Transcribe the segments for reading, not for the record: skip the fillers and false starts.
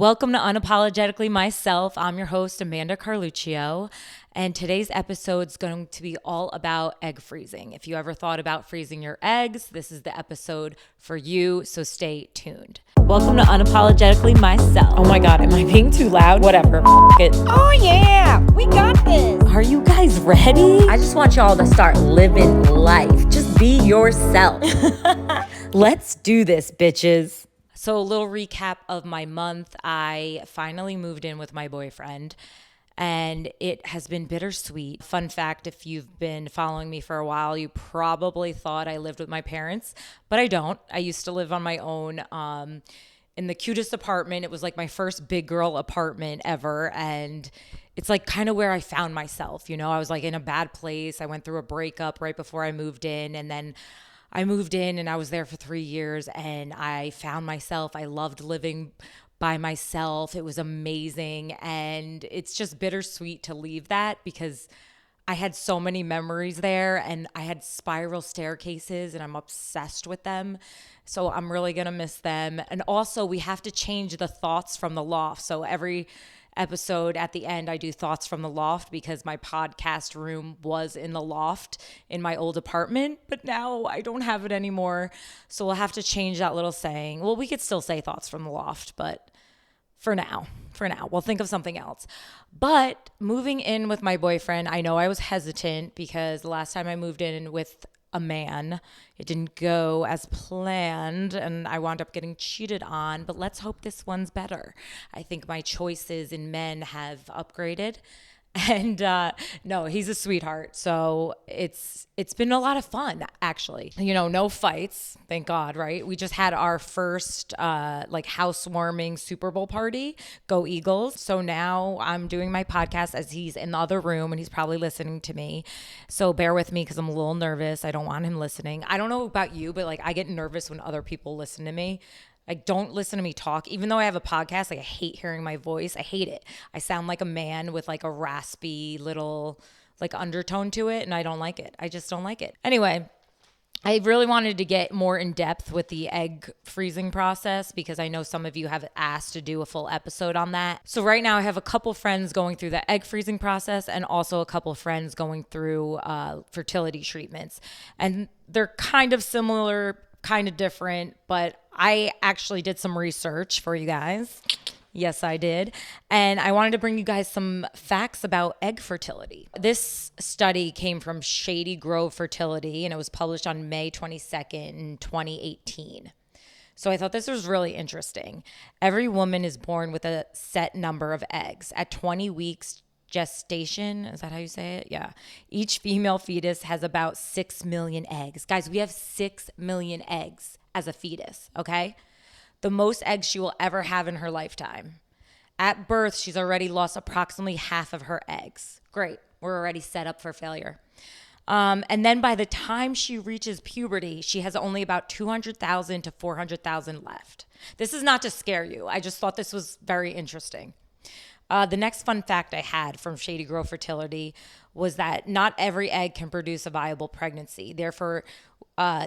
Welcome to Unapologetically Myself. I'm your host, Amanda Carluccio, and today's episode is going to be all about egg freezing. If you ever thought about freezing your eggs, this is the episode for you, so stay tuned. Welcome to Unapologetically Myself. Oh my God, am I being too loud? Whatever, it. Oh yeah, we got this. Are you guys ready? I just want y'all to start living life. Just be yourself. Let's do this, bitches. So a little recap of my month. I finally moved in with my boyfriend and it has been bittersweet. Fun fact, if you've been following me for a while, you probably thought I lived with my parents, but I don't. I used to live on my own in the cutest apartment. It was like my first big girl apartment ever. And it's like kind of where I found myself. You know, I was like in a bad place. I went through a breakup right before I moved in, and then I moved in and I was there for 3 years and I found myself. I loved living by myself. It was amazing. And it's just bittersweet to leave that because I had so many memories there and I had spiral staircases and I'm obsessed with them. So I'm really going to miss them. And also we have to change the thoughts from the loft. So every episode at the end, I do thoughts from the loft because my podcast room was in the loft in my old apartment, but now I don't have it anymore. So we'll have to change that little saying. Well, we could still say thoughts from the loft, but for now, we'll think of something else. But moving in with my boyfriend, I know I was hesitant because the last time I moved in with a man, it didn't go as planned and I wound up getting cheated on, but let's hope this one's better. I think my choices in men have upgraded. And no, he's a sweetheart. So it's been a lot of fun, actually. You know, no fights, thank God, right? We just had our first housewarming Super Bowl party. Go Eagles. So now I'm doing my podcast as he's in the other room and he's probably listening to me. So bear with me because I'm a little nervous. I don't want him listening. I don't know about you, but like I get nervous when other people listen to me. Like, don't listen to me talk. Even though I have a podcast, like I hate hearing my voice. I hate it. I sound like a man with like a raspy little like undertone to it, and I don't like it. I just don't like it. Anyway, I really wanted to get more in depth with the egg freezing process because I know some of you have asked to do a full episode on that. So right now I have a couple friends going through the egg freezing process and also a couple friends going through fertility treatments. And they're kind of similar, kind of different, but I actually did some research for you guys. Yes, I did. And I wanted to bring you guys some facts about egg fertility. This study came from Shady Grove Fertility and it was published on May 22nd, 2018. So I thought this was really interesting. Every woman is born with a set number of eggs. At 20 weeks gestation, is that how you say it? Yeah. Each female fetus has about 6 million eggs. Guys, we have 6 million eggs as a fetus, okay? The most eggs she will ever have in her lifetime. At birth, she's already lost approximately half of her eggs. Great. We're already set up for failure. And then by the time she reaches puberty, she has only about 200,000 to 400,000 left. This is not to scare you. I just thought this was very interesting. The next fun fact I had from Shady Grove Fertility was that not every egg can produce a viable pregnancy. Therefore,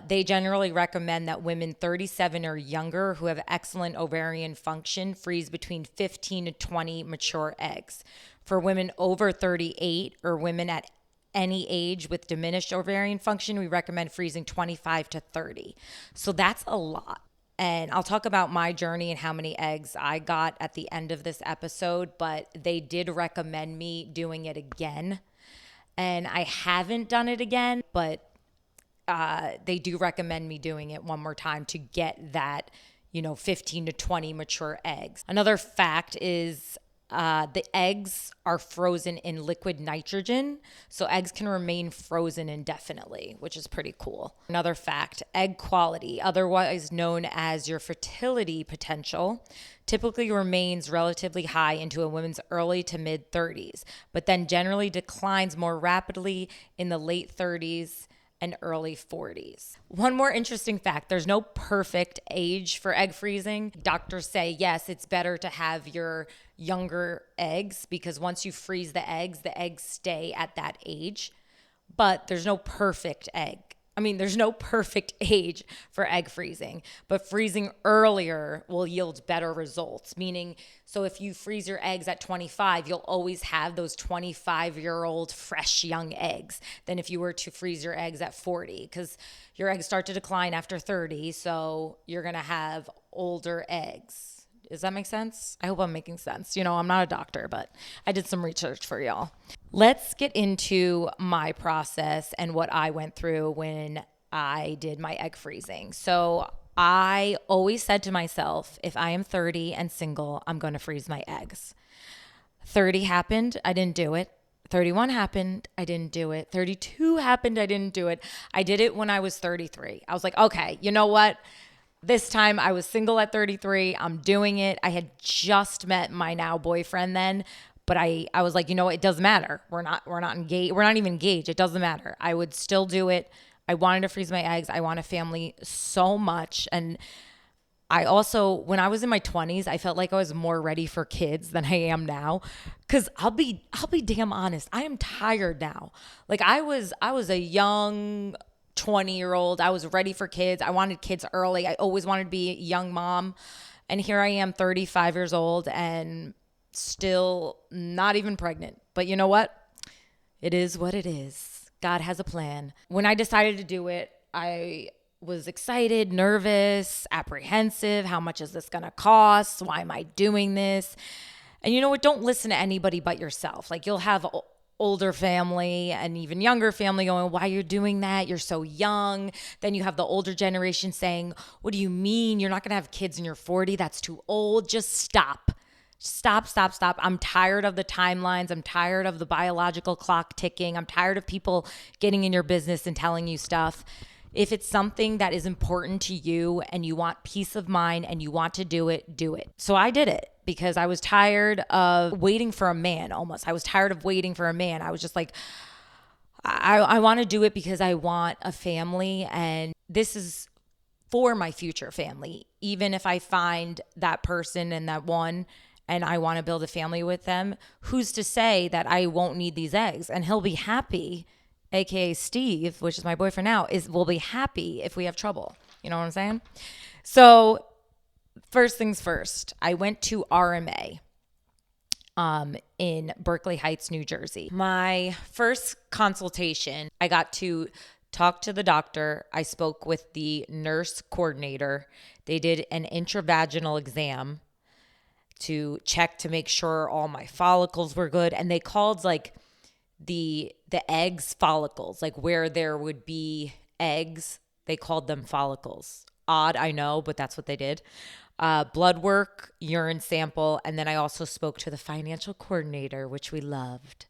they generally recommend that women 37 or younger who have excellent ovarian function freeze between 15 to 20 mature eggs. For women over 38 or women at any age with diminished ovarian function, we recommend freezing 25 to 30. So that's a lot. And I'll talk about my journey and how many eggs I got at the end of this episode, but they did recommend me doing it again. And I haven't done it again, but they do recommend me doing it one more time to get that, 15 to 20 mature eggs. Another fact is the eggs are frozen in liquid nitrogen, so eggs can remain frozen indefinitely, which is pretty cool. Another fact, egg quality, otherwise known as your fertility potential, typically remains relatively high into a woman's early to mid 30s, but then generally declines more rapidly in the late 30s and early 40s. One more interesting fact, there's no perfect age for egg freezing. Doctors say, yes, it's better to have your younger eggs because once you freeze the eggs stay at that age. But there's no perfect egg I mean, there's no perfect age for egg freezing, but freezing earlier will yield better results. Meaning, so if you freeze your eggs at 25, you'll always have those 25-year-old fresh young eggs than if you were to freeze your eggs at 40, because your eggs start to decline after 30. So you're going to have older eggs. Does that make sense? I hope I'm making sense. I'm not a doctor, but I did some research for y'all. Let's get into my process and what I went through when I did my egg freezing. So I always said to myself, if I am 30 and single, I'm going to freeze my eggs. 30 happened. I didn't do it. 31 happened. I didn't do it. 32 happened. I didn't do it. I did it when I was 33. I was like, okay, you know what? This time I was single at 33. I'm doing it. I had just met my now boyfriend then, but I was like, it doesn't matter. We're not engaged. We're not even engaged. It doesn't matter. I would still do it. I wanted to freeze my eggs. I want a family so much. And I also, when I was in my 20s, I felt like I was more ready for kids than I am now. Cause I'll be damn honest. I am tired now. Like I was a young 20-year-old. I was ready for kids. I wanted kids early. I always wanted to be a young mom. And here I am, 35 years old and still not even pregnant. But you know what? It is what it is. God has a plan. When I decided to do it, I was excited, nervous, apprehensive. How much is this going to cost? Why am I doing this? And you know what? Don't listen to anybody but yourself. Like you'll have older family and even younger family going, why you're doing that? You're so young. Then you have the older generation saying, what do you mean? You're not going to have kids in your 40? That's too old. Just stop. Stop. I'm tired of the timelines. I'm tired of the biological clock ticking. I'm tired of people getting in your business and telling you stuff. If it's something that is important to you and you want peace of mind and you want to do it, do it. So I did it because I was tired of waiting for a man almost. I was tired of waiting for a man. I was just like, I want to do it because I want a family, and this is for my future family. Even if I find that person and that one and I want to build a family with them, who's to say that I won't need these eggs and he'll be happy, aka Steve, which is my boyfriend now, will be happy if we have trouble. You know what I'm saying? So first things first, I went to RMA in Berkeley Heights, New Jersey. My first consultation, I got to talk to the doctor. I spoke with the nurse coordinator. They did an intravaginal exam to check to make sure all my follicles were good. And they called like the eggs follicles, like where there would be eggs, they called them follicles. Odd, I know, but that's what they did. Blood work, urine sample, and then I also spoke to the financial coordinator, which we loved.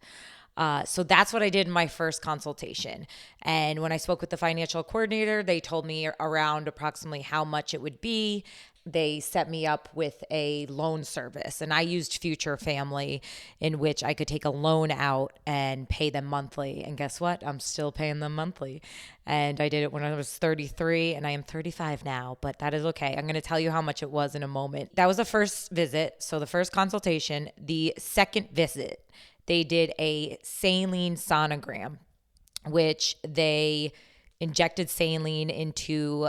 So that's what I did in my first consultation. And when I spoke with the financial coordinator, they told me around approximately how much it would be. They set me up with a loan service, and I used Future Family, in which I could take a loan out and pay them monthly. And guess what? I'm still paying them monthly. And I did it when I was 33, and I am 35 now, but that is okay. I'm going to tell you how much it was in a moment. That was the first visit. So the first consultation. The second visit, they did a saline sonogram, which they injected saline into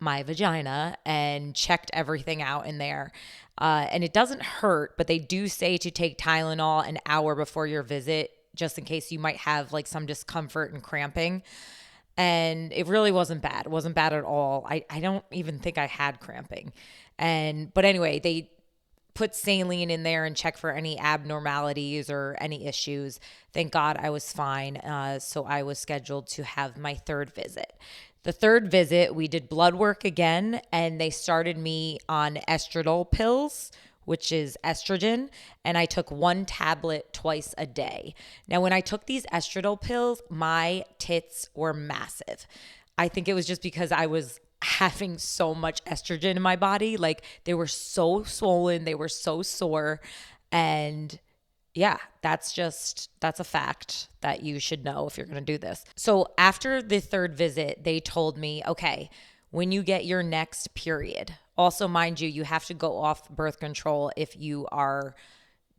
my vagina and checked everything out in there. And it doesn't hurt, but they do say to take Tylenol an hour before your visit, just in case you might have like some discomfort and cramping. And it really wasn't bad. It wasn't bad at all. I don't even think I had cramping. But anyway, they put saline in there and check for any abnormalities or any issues. Thank God I was fine. So I was scheduled to have my third visit. The third visit, we did blood work again, and they started me on Estradiol pills, which is estrogen, and I took 1 tablet twice a day. Now, when I took these Estradiol pills, my tits were massive. I think it was just because I was having so much estrogen in my body. Like, they were so swollen, they were so sore, and yeah, that's a fact that you should know if you're going to do this. So after the third visit, they told me, okay, when you get your next period, also mind you, you have to go off birth control if you are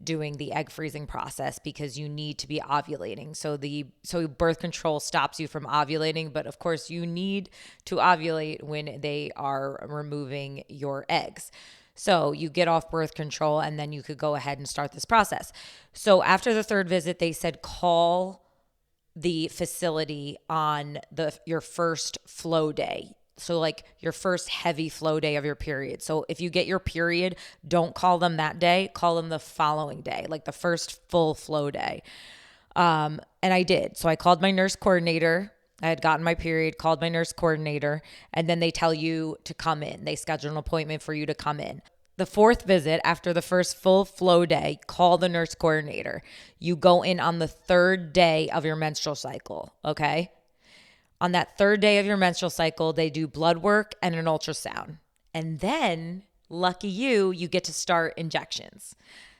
doing the egg freezing process because you need to be ovulating. So birth control stops you from ovulating, but of course you need to ovulate when they are removing your eggs. So you get off birth control and then you could go ahead and start this process. So after the third visit, they said call the facility on your first flow day. So like your first heavy flow day of your period. So if you get your period, don't call them that day, call them the following day, like the first full flow day. And I did. So I called my nurse coordinator. I had gotten my period, called my nurse coordinator, and then they tell you to come in. They schedule an appointment for you to come in. The fourth visit, after the first full flow day, call the nurse coordinator. You go in on the third day of your menstrual cycle, okay? On that third day of your menstrual cycle, they do blood work and an ultrasound. And then, lucky you get to start injections.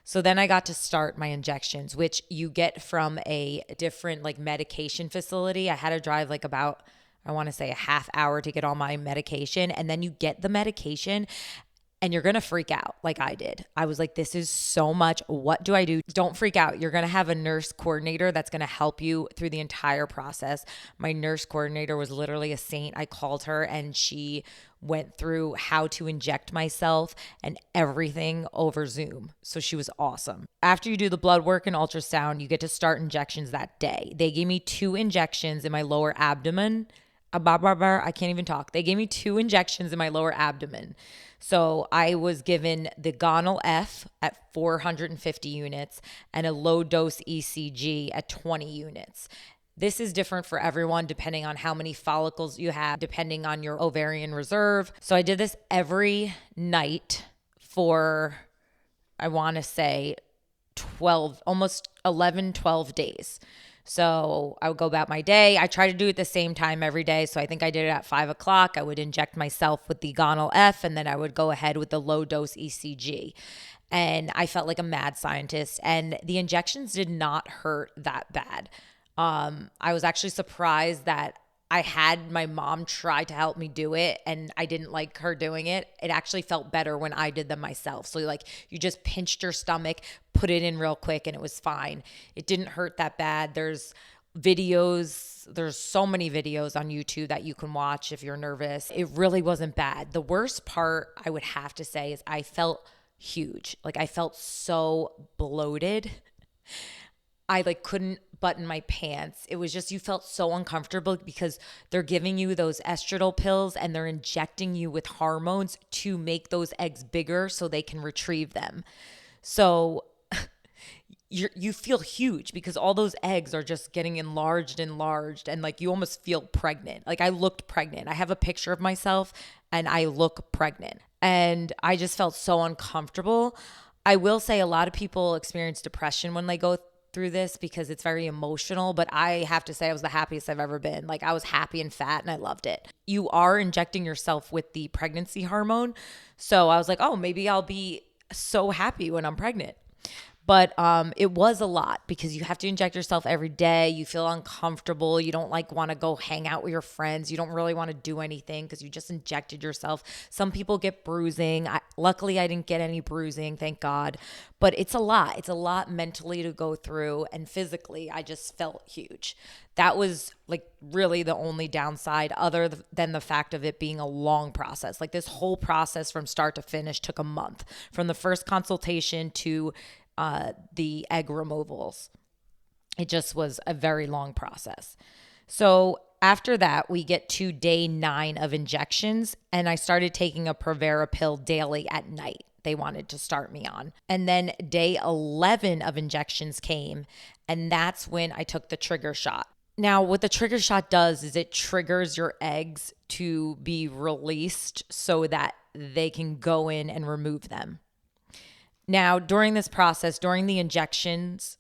So then I got to start my injections, which you get from a different like medication facility. I had to drive like about, I want to say a half hour to get all my medication. And then you get the medication and you're going to freak out like I did. I was like, this is so much. What do I do? Don't freak out. You're going to have a nurse coordinator that's going to help you through the entire process. My nurse coordinator was literally a saint. I called her and she went through how to inject myself and everything over Zoom. So she was awesome. After you do the blood work and ultrasound, you get to start injections that day. They gave me 2 injections in my lower abdomen. I can't even talk. They gave me 2 injections in my lower abdomen. So I was given the gonal F at 450 units and a low dose ECG at 20 units. This is different for everyone depending on how many follicles you have, depending on your ovarian reserve. So I did this every night for, I want to say 12, almost 11, 12 days. So I would go about my day. I try to do it the same time every day. So I think I did it at 5 o'clock. I would inject myself with the gonal F and then I would go ahead with the low dose ECG. And I felt like a mad scientist and the injections did not hurt that bad. I was actually surprised that I had my mom try to help me do it and I didn't like her doing it. It actually felt better when I did them myself. So like you just pinched your stomach, put it in real quick and it was fine. It didn't hurt that bad. There's so many videos on YouTube that you can watch if you're nervous. It really wasn't bad. The worst part I would have to say is I felt huge. Like I felt so bloated. I like couldn't button my pants. It was just, you felt so uncomfortable because they're giving you those estradiol pills and they're injecting you with hormones to make those eggs bigger so they can retrieve them. So you feel huge because all those eggs are just getting enlarged and like you almost feel pregnant. Like I looked pregnant. I have a picture of myself and I look pregnant and I just felt so uncomfortable. I will say a lot of people experience depression when they go through this because it's very emotional, but I have to say I was the happiest I've ever been. Like I was happy and fat and I loved it. You are injecting yourself with the pregnancy hormone. So I was like, oh, maybe I'll be so happy when I'm pregnant. But it was a lot because you have to inject yourself every day. You feel uncomfortable. You don't like want to go hang out with your friends. You don't really want to do anything because you just injected yourself. Some people get bruising. Luckily, I didn't get any bruising, thank God. But it's a lot. It's a lot mentally to go through. And physically, I just felt huge. That was like really the only downside other than the fact of it being a long process. Like this whole process from start to finish took a month. From the first consultation to the egg removals. It just was a very long process. So after that, we get to day 9 of injections, and I started taking a Provera pill daily at night. They wanted to start me on. And then day 11 of injections came, and that's when I took the trigger shot. Now, what the trigger shot does is it triggers your eggs to be released so that they can go in and remove them. Now, during this process, during the injections,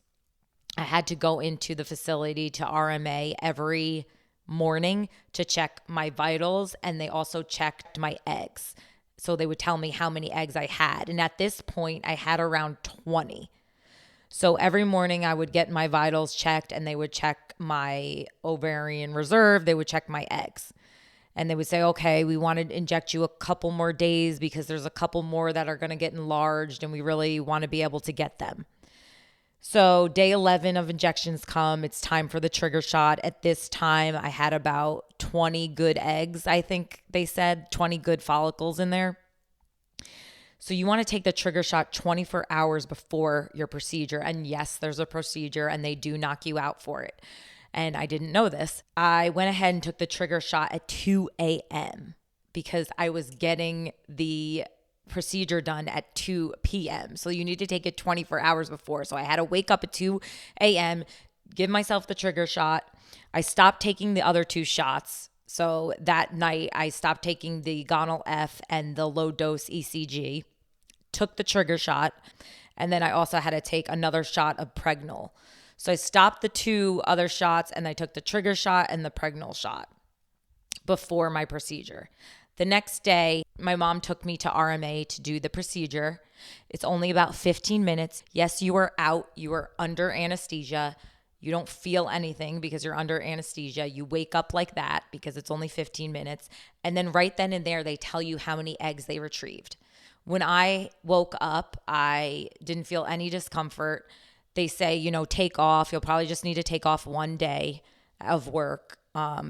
I had to go into the facility to RMA every morning to check my vitals, and they also checked my eggs. So they would tell me how many eggs I had. And at this point, I had around 20. So every morning I would get my vitals checked, and they would check my ovarian reserve. They would check my eggs. And they would say, okay, we want to inject you a couple more days because there's a couple more that are going to get enlarged and we really want to be able to get them. So day 11 of injections come. It's time for the trigger shot. At this time, I had about 20 good eggs. I think they said 20 good follicles in there. So you want to take the trigger shot 24 hours before your procedure. And yes, there's a procedure and they do knock you out for it. And I didn't know this. I went ahead and took the trigger shot at 2 a.m. because I was getting the procedure done at 2 p.m. So you need to take it 24 hours before. So I had to wake up at 2 a.m., give myself the trigger shot. I stopped taking the other 2 shots. So that night I stopped taking the Gonal F and the low dose ECG, took the trigger shot, and then I also had to take another shot of Pregnol. So I stopped the 2 other shots and I took the trigger shot and the Pregnol shot before my procedure. The next day, my mom took me to RMA to do the procedure. It's only about 15 minutes. Yes, you are out. You are under anesthesia. You don't feel anything because you're under anesthesia. You wake up like that because it's only 15 minutes. And then right then and there, they tell you how many eggs they retrieved. When I woke up, I didn't feel any discomfort. They say, take off. You'll probably just need to take off 1 day of work.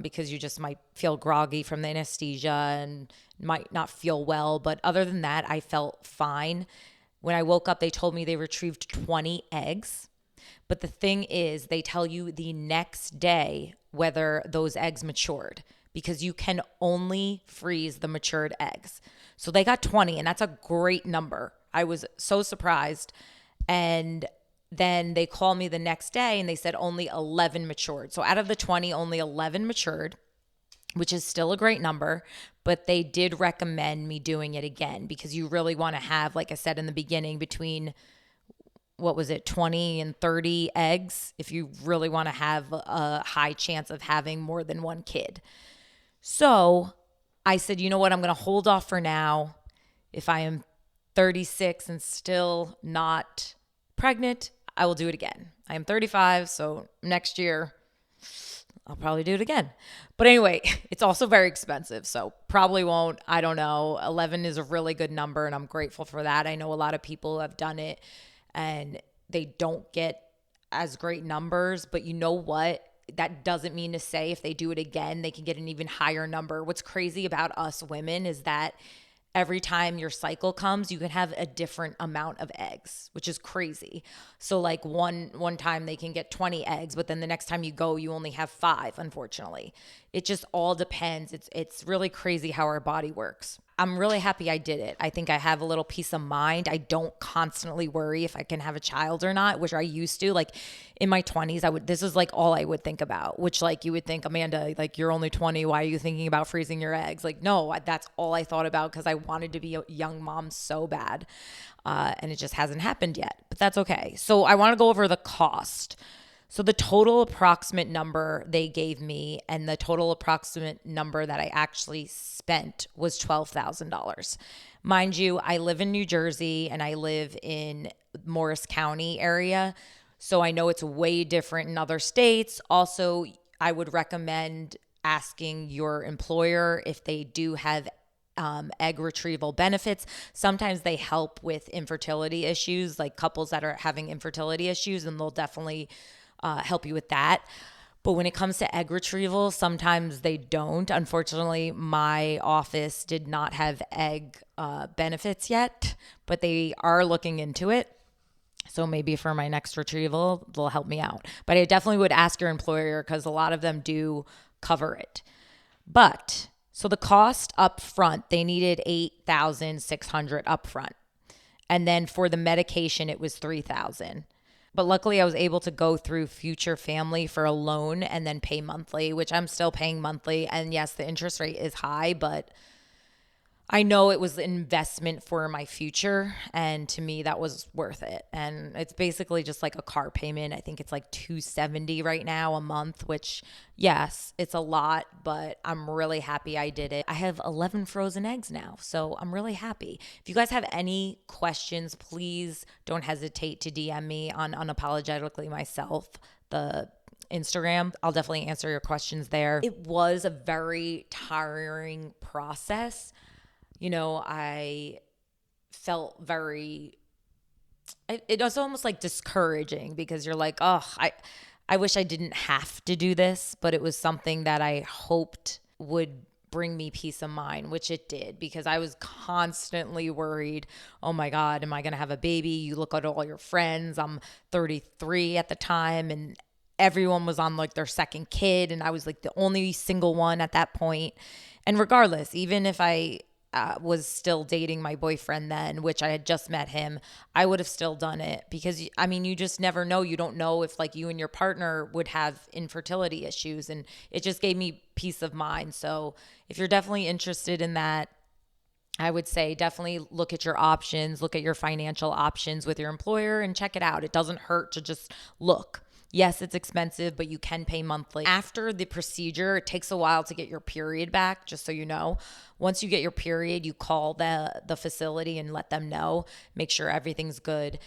Because you just might feel groggy from the anesthesia and might not feel well. But other than that, I felt fine. When I woke up, they told me they retrieved 20 eggs. But the thing is, they tell you the next day whether those eggs matured because you can only freeze the matured eggs. So they got 20, and that's a great number. I was so surprised. And then they called me the next day and they said only 11 matured. So out of the 20, only 11 matured, which is still a great number, but they did recommend me doing it again because you really want to have, like I said in the beginning, between 20 and 30 eggs if you really want to have a high chance of having more than one kid. So I said, you know what, I'm going to hold off for now. If I am 36 and still not pregnant, I will do it again. I am 35, so next year I'll probably do it again. But anyway, it's also very expensive, so probably won't. I don't know. 11 is a really good number, and I'm grateful for that. I know a lot of people have done it, and they don't get as great numbers, but you know what? That doesn't mean to say if they do it again, they can get an even higher number. What's crazy about us women is that every time your cycle comes, you can have a different amount of eggs, which is crazy. So like one time they can get 20 eggs, but then the next time you go, you only have 5, unfortunately. It just all depends. It's really crazy how our body works. I'm really happy I did it. I think I have a little peace of mind. I don't constantly worry if I can have a child or not, which I used to. Like in my 20s, this is like all I would think about, which like you would think, Amanda, like you're only 20. Why are you thinking about freezing your eggs? Like, no, that's all I thought about because I wanted to be a young mom so bad. And it just hasn't happened yet, but that's okay. So I want to go over the cost. So the total approximate number they gave me and the total approximate number that I actually spent was $12,000. Mind you, I live in New Jersey and I live in Morris County area. So I know it's way different in other states. Also, I would recommend asking your employer if they do have egg retrieval benefits. Sometimes they help with infertility issues, like couples that are having infertility issues, and they'll definitely help you with that. But when it comes to egg retrieval, sometimes they don't. Unfortunately, my office did not have egg benefits yet, but they are looking into it. So maybe for my next retrieval, they'll help me out. But I definitely would ask your employer because a lot of them do cover it. But so the cost up front, they needed $8,600 up front. And then for the medication, it was $3,000. But luckily, I was able to go through Future Family for a loan and then pay monthly, which I'm still paying monthly. And yes, the interest rate is high, but I know it was an investment for my future. And to me, that was worth it. And it's basically just like a car payment. I think it's like $270 right now a month, which yes, it's a lot, but I'm really happy I did it. I have 11 frozen eggs now, so I'm really happy. If you guys have any questions, please don't hesitate to DM me on Unapologetically Myself, the Instagram. I'll definitely answer your questions there. It was a very tiring process. You know, I felt very it was almost like discouraging because you're like, oh, I wish I didn't have to do this, but it was something that I hoped would bring me peace of mind, which it did, because I was constantly worried, oh my God, am I going to have a baby? You look at all your friends. I'm 33 at the time, and everyone was on like their second kid, and I was like the only single one at that point. And regardless, even if I was still dating my boyfriend then, which I had just met him, I would have still done it because, I mean, you just never know. You don't know if like you and your partner would have infertility issues, and it just gave me peace of mind. So if you're definitely interested in that, I would say definitely look at your options, look at your financial options with your employer and check it out. It doesn't hurt to just look. Yes, it's expensive, but you can pay monthly. After the procedure, it takes a while to get your period back, just so you know. Once you get your period, you call the facility and let them know. Make sure everything's good.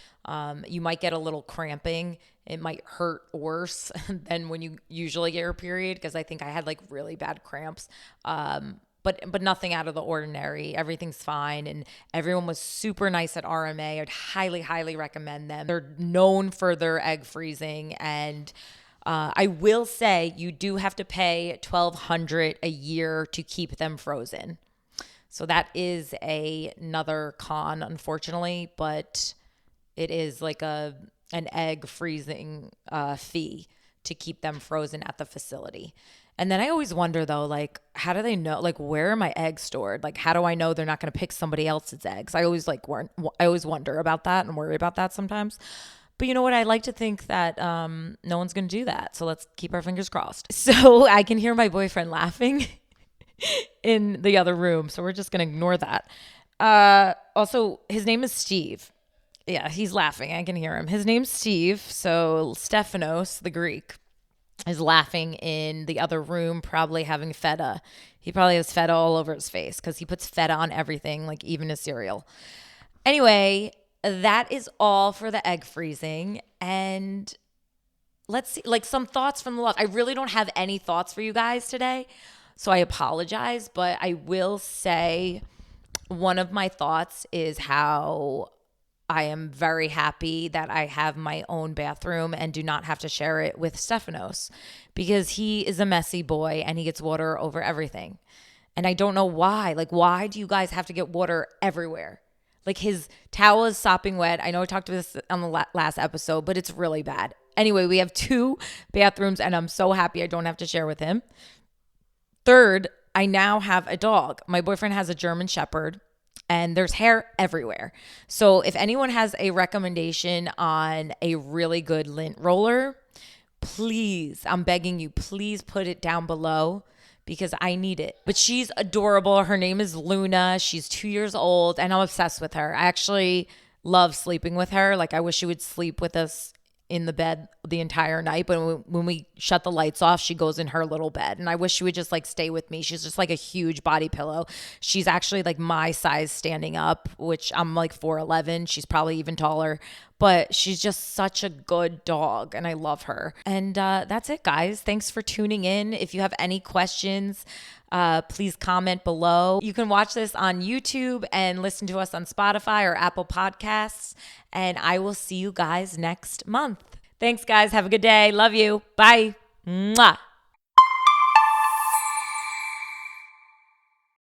You might get a little cramping. It might hurt worse than when you usually get your period, because I think I had like really bad cramps. But nothing out of the ordinary. Everything's fine. And everyone was super nice at RMA. I'd highly, highly recommend them. They're known for their egg freezing. And I will say you do have to pay $1,200 a year to keep them frozen. So that is another con, unfortunately, but it is like an egg freezing fee to keep them frozen at the facility. And then I always wonder though, like, how do they know, like, where are my eggs stored? Like, how do I know they're not going to pick somebody else's eggs? I always wonder about that and worry about that sometimes. But you know what? I like to think that no one's going to do that. So let's keep our fingers crossed. So I can hear my boyfriend laughing in the other room. So we're just going to ignore that. Also, his name is Steve. Yeah, he's laughing. I can hear him. His name's Steve. So Stephanos, the Greek, is laughing in the other room, probably having feta. He probably has feta all over his face because he puts feta on everything, like even his cereal. Anyway, that is all for the egg freezing. And let's see, like some thoughts from the loft. I really don't have any thoughts for you guys today, so I apologize. But I will say one of my thoughts is how I am very happy that I have my own bathroom and do not have to share it with Stephanos, because he is a messy boy and he gets water over everything. And I don't know why. Like, why do you guys have to get water everywhere? Like, his towel is sopping wet. I know I talked about this on the last episode, but it's really bad. Anyway, we have 2 bathrooms and I'm so happy I don't have to share with him. Third, I now have a dog. My boyfriend has a German Shepherd. And there's hair everywhere. So if anyone has a recommendation on a really good lint roller, please, I'm begging you, please put it down below because I need it. But she's adorable. Her name is Luna. She's 2 years old and I'm obsessed with her. I actually love sleeping with her. Like, I wish she would sleep with us in the bed the entire night, but when we shut the lights off, she goes in her little bed, and I wish she would just like stay with me. She's just like a huge body pillow. She's actually like my size standing up, which I'm like 4'11". She's probably even taller, but she's just such a good dog and I love her. And that's it, guys. Thanks for tuning in. If you have any questions, please comment below. You can watch this on YouTube and listen to us on Spotify or Apple Podcasts. And I will see you guys next month. Thanks, guys. Have a good day. Love you. Bye. Mwah.